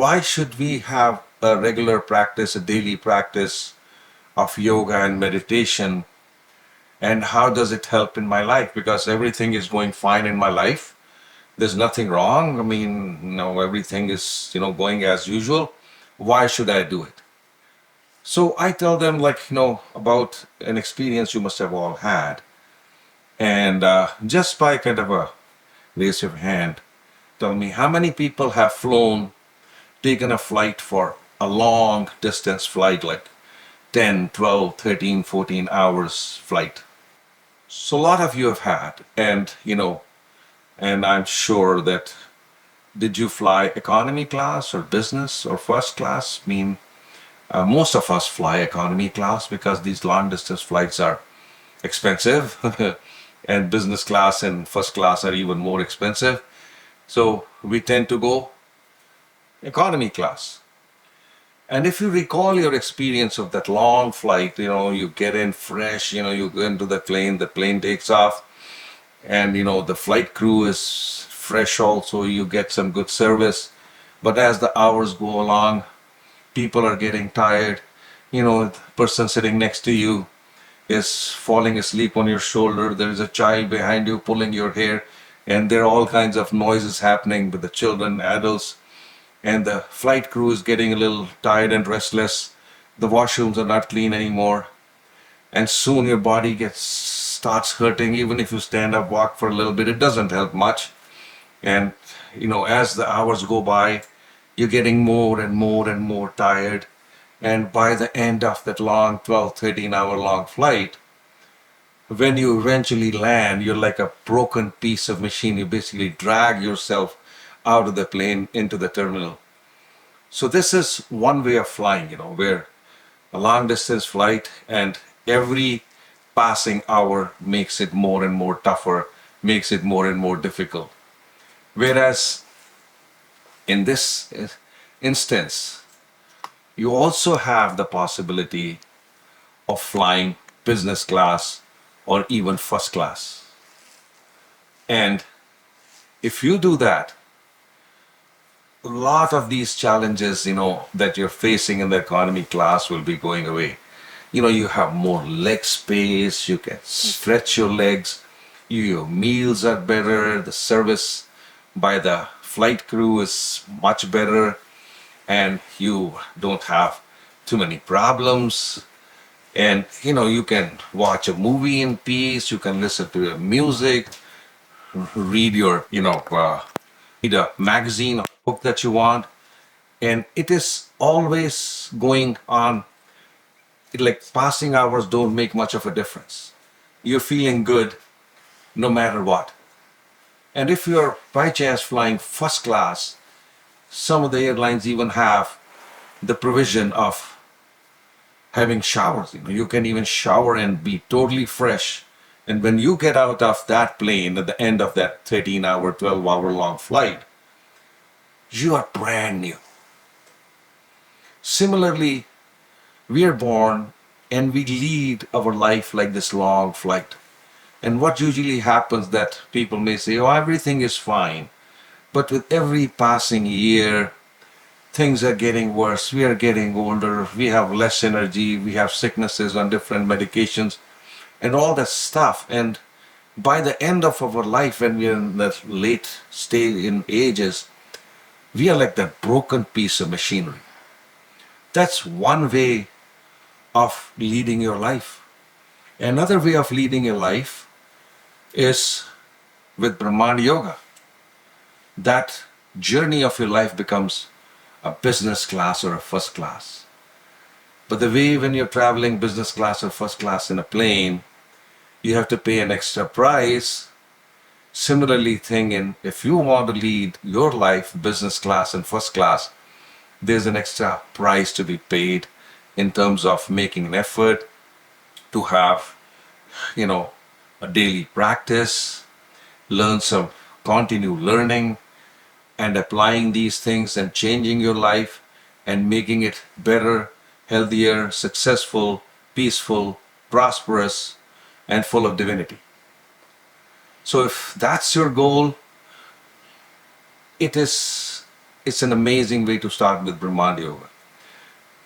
why should we have a regular practice, a daily practice of yoga and meditation? And how does it help in my life? Because everything is going fine in my life. There's nothing wrong. I mean, everything is, going as usual. Why should I do it? So I tell them, like, about an experience you must have all had. And just by kind of a raise your hand, tell me how many people have flown, taken a flight for a long distance flight, like 10, 12, 13, 14 hours flight. So a lot of you have had, and I'm sure that did you fly economy class or business or first class? I mean, most of us fly economy class because these long distance flights are expensive, and business class and first class are even more expensive. So we tend to go economy class. And if you recall your experience of that long flight, you get in fresh, you go into the plane takes off, and the flight crew is fresh also, you get some good service. But as the hours go along, people are getting tired. The person sitting next to you is falling asleep on your shoulder. There is a child behind you pulling your hair, and there are all kinds of noises happening with the children, adults, and the flight crew is getting a little tired and restless. The washrooms are not clean anymore, and soon your body starts hurting. Even if you stand up, walk for a little bit, it doesn't help much. And as the hours go by, you're getting more and more and more tired. And by the end of that long 12, 13-hour long flight, when you eventually land, you're like a broken piece of machine. You basically drag yourself out of the plane into the terminal. So this is one way of flying, where a long distance flight, and every passing hour makes it more and more tougher, makes it more and more difficult. Whereas in this instance, you also have the possibility of flying business class or even first class. And if you do that, a lot of these challenges, that you're facing in the economy class will be going away. You have more leg space, you can stretch your legs, your meals are better, the service by the flight crew is much better, and you don't have too many problems. And you can watch a movie in peace, you can listen to your music, read your, read a magazine or book that you want, and it is always going on. Like passing hours don't make much of a difference. You're feeling good no matter what. And if you're by chance flying first class, some of the airlines even have the provision of having showers. You can even shower and be totally fresh. And when you get out of that plane at the end of that 13-hour, 12-hour long flight, you are brand new. Similarly, we are born and we lead our life like this long flight. And what usually happens that people may say, oh, everything is fine. But with every passing year, things are getting worse. We are getting older. We have less energy. We have sicknesses on different medications and all that stuff. And by the end of our life, when we are in the late stage in ages, we are like that broken piece of machinery. That's one way of leading your life. Another way of leading your life is with Brahman Yoga. That journey of your life becomes a business class or a first class. But the way when you're traveling business class or first class in a plane, you have to pay an extra price. Similarly, thinking if you want to lead your life business class and first class, there's an extra price to be paid in terms of making an effort to have, a daily practice, continue learning and applying these things and changing your life and making it better, healthier, successful, peaceful, prosperous, and full of divinity. So if that's your goal, it is it's an amazing way to start with Brahman Yoga.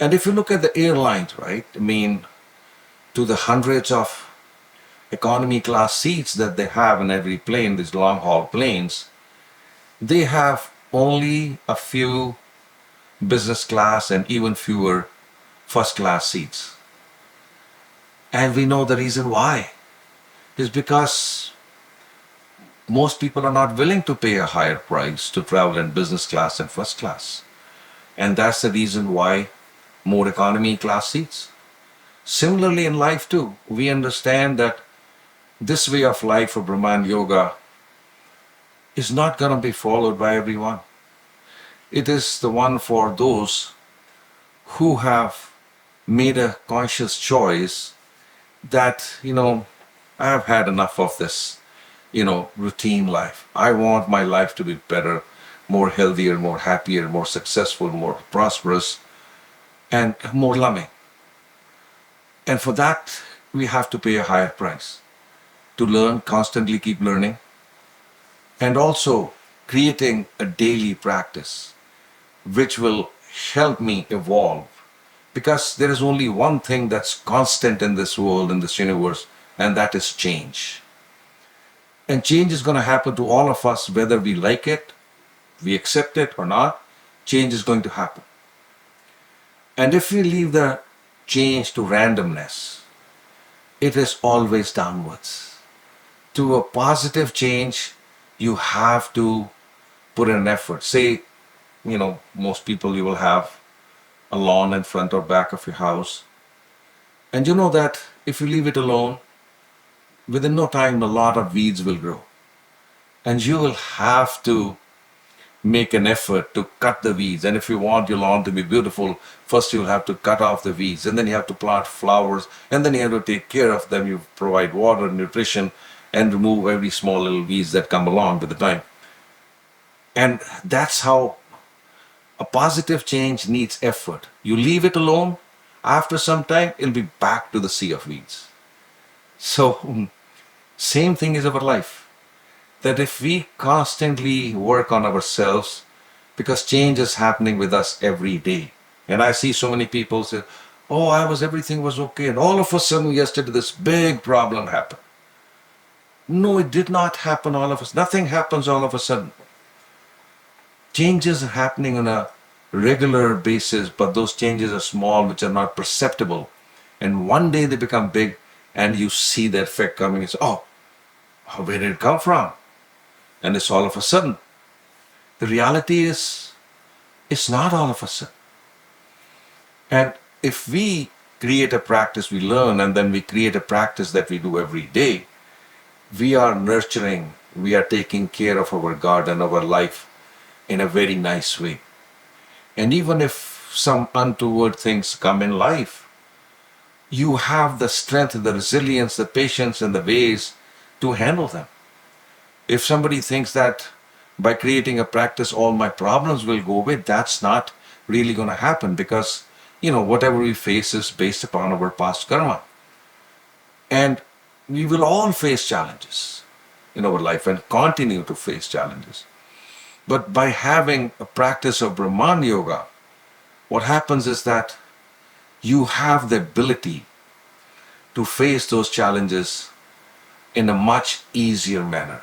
And if you look at the airlines, right? I mean, to the hundreds of economy class seats that they have in every plane, these long haul planes, they have only a few business class and even fewer first class seats. And we know the reason why is because most people are not willing to pay a higher price to travel in business class and first class. And that's the reason why more economy class seats. Similarly, in life too, we understand that this way of life of Brahman Yoga is not going to be followed by everyone. It is the one for those who have made a conscious choice that, I have had enough of this, routine life. I want my life to be better, more healthier, more happier, more successful, more prosperous, and more loving. And for that, we have to pay a higher price to learn, constantly keep learning, and also creating a daily practice which will help me evolve. Because there is only one thing that's constant in this world, in this universe, and that is change. And change is going to happen to all of us, whether we like it, we accept it or not, change is going to happen. And if we leave the change to randomness, it is always downwards. To a positive change, you have to put in an effort. Say, most people, you will have a lawn in front or back of your house. And you know that if you leave it alone, within no time, a lot of weeds will grow. And you will have to make an effort to cut the weeds. And if you want your lawn to be beautiful, first you'll have to cut off the weeds. And then you have to plant flowers. And then you have to take care of them. You provide water, nutrition, and remove every small little weeds that come along with the time. And that's how a positive change needs effort. You leave it alone, after some time, it'll be back to the sea of weeds. So, same thing is our life. That if we constantly work on ourselves, because change is happening with us every day. And I see so many people say, oh, everything was okay. And all of a sudden, yesterday, this big problem happened. No, it did not happen all of us. Nothing happens all of a sudden. Changes are happening on a regular basis, but those changes are small, which are not perceptible. And one day they become big, and you see the effect coming. It's, oh, where did it come from? And it's all of a sudden. The reality is, it's not all of a sudden. And if we create a practice, we learn, and then we create a practice that we do every day, we are nurturing, we are taking care of our garden, our life, in a very nice way. And even if some untoward things come in life, you have the strength, the resilience, the patience, and the ways to handle them. If somebody thinks that by creating a practice all my problems will go away, that's not really going to happen, because whatever we face is based upon our past karma. And we will all face challenges in our life and continue to face challenges. But by having a practice of Brahman Yoga, what happens is that you have the ability to face those challenges in a much easier manner.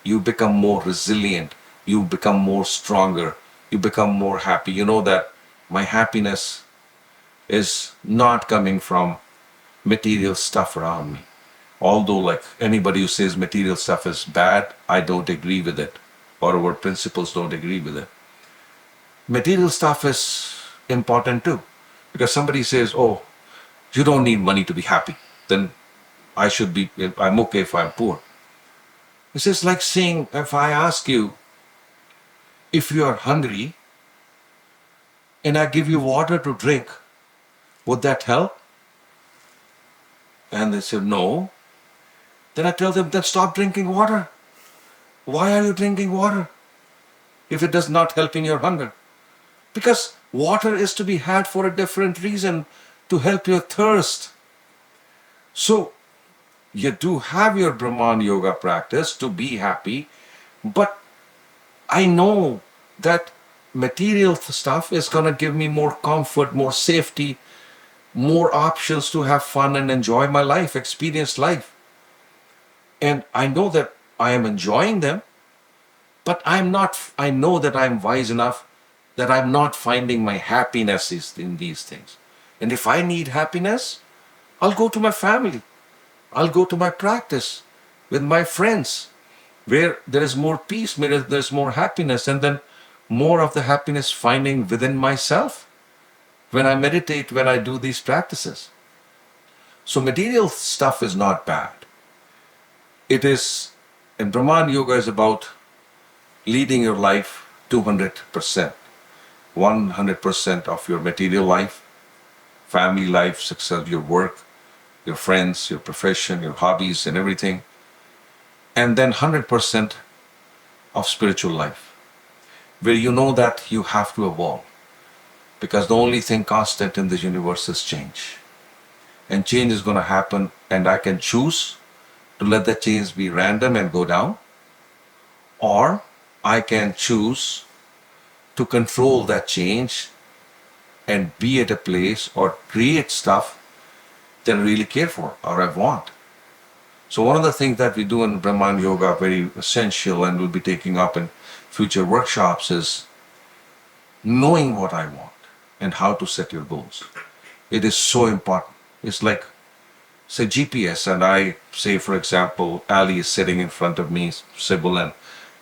You become more resilient, you become more stronger, you become more happy. You know that my happiness is not coming from material stuff around me. Although, like anybody who says material stuff is bad, I don't agree with it, or our principles don't agree with it. Material stuff is important too, because somebody says, oh, you don't need money to be happy, then I'm okay if I'm poor. It's just like saying, if I ask you, if you are hungry and I give you water to drink, would that help? And they say, no. Then I tell them, then stop drinking water. Why are you drinking water if it does not help in your hunger? Because water is to be had for a different reason, to help your thirst. So, you do have your Brahman Yoga practice to be happy, but I know that material stuff is going to give me more comfort, more safety, more options to have fun and enjoy my life, experience life. And I know that I am enjoying them, but I'm not, I know that I'm wise enough that I'm not finding my happiness in these things. And if I need happiness, I'll go to my family. I'll go to my practice with my friends where there is more peace, where there's more happiness, and then more of the happiness finding within myself when I meditate, when I do these practices. So material stuff is not bad. It is, and Brahman Yoga is about leading your life 200%, 100% of your material life, family life, success, your work, your friends, your profession, your hobbies, and everything. And then 100% of spiritual life, where you know that you have to evolve. Because the only thing constant in this universe is change. And change is going to happen, and I can choose to let that change be random and go down, or I can choose to control that change and be at a place or create stuff that I really care for or I want. So one of the things that we do in Brahman Yoga, very essential, and we'll be taking up in future workshops, is knowing what I want and how to set your goals. It is so important. It's like, say, GPS, and I say, for example, Ali is sitting in front of me, Sybil and,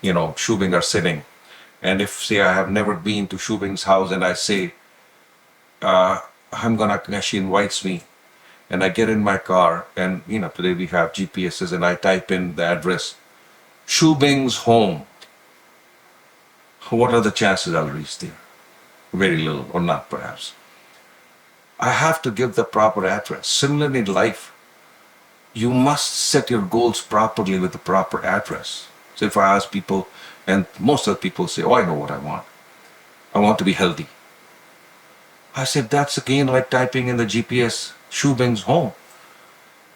Shubing are sitting. And if, say, I have never been to Shubing's house and I say, she invites me, and I get in my car, and, today we have GPSs, and I type in the address, Shubing's home. What are the chances I'll reach there? Very little, or not perhaps. I have to give the proper address. Similarly in life, you must set your goals properly with the proper address. So if I ask people, and most of the people say, oh, I know what I want. I want to be healthy. I said, that's again like typing in the GPS, Shubing's home.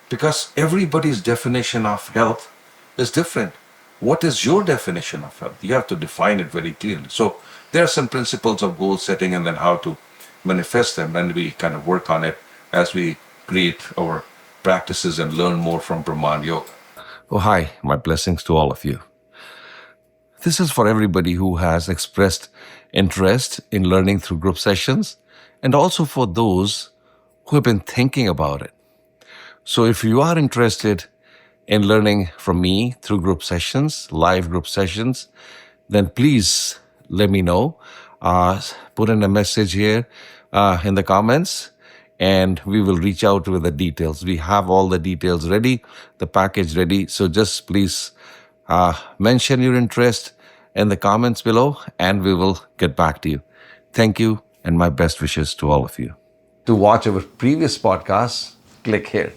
Because everybody's definition of health is different. What is your definition of health? You have to define it very clearly. So there are some principles of goal setting and then how to manifest them, and we kind of work on it as we create our practices and learn more from Brahman Yoga. Oh, hi, my blessings to all of you. This is for everybody who has expressed interest in learning through group sessions, and also for those who have been thinking about it. So if you are interested in learning from me through group sessions, live group sessions, then please let me know. Put in a message here in the comments, and we will reach out with the details. We have all the details ready, the package ready. So just please mention your interest in the comments below, and we will get back to you. Thank you, and my best wishes to all of you. To watch our previous podcasts, click here.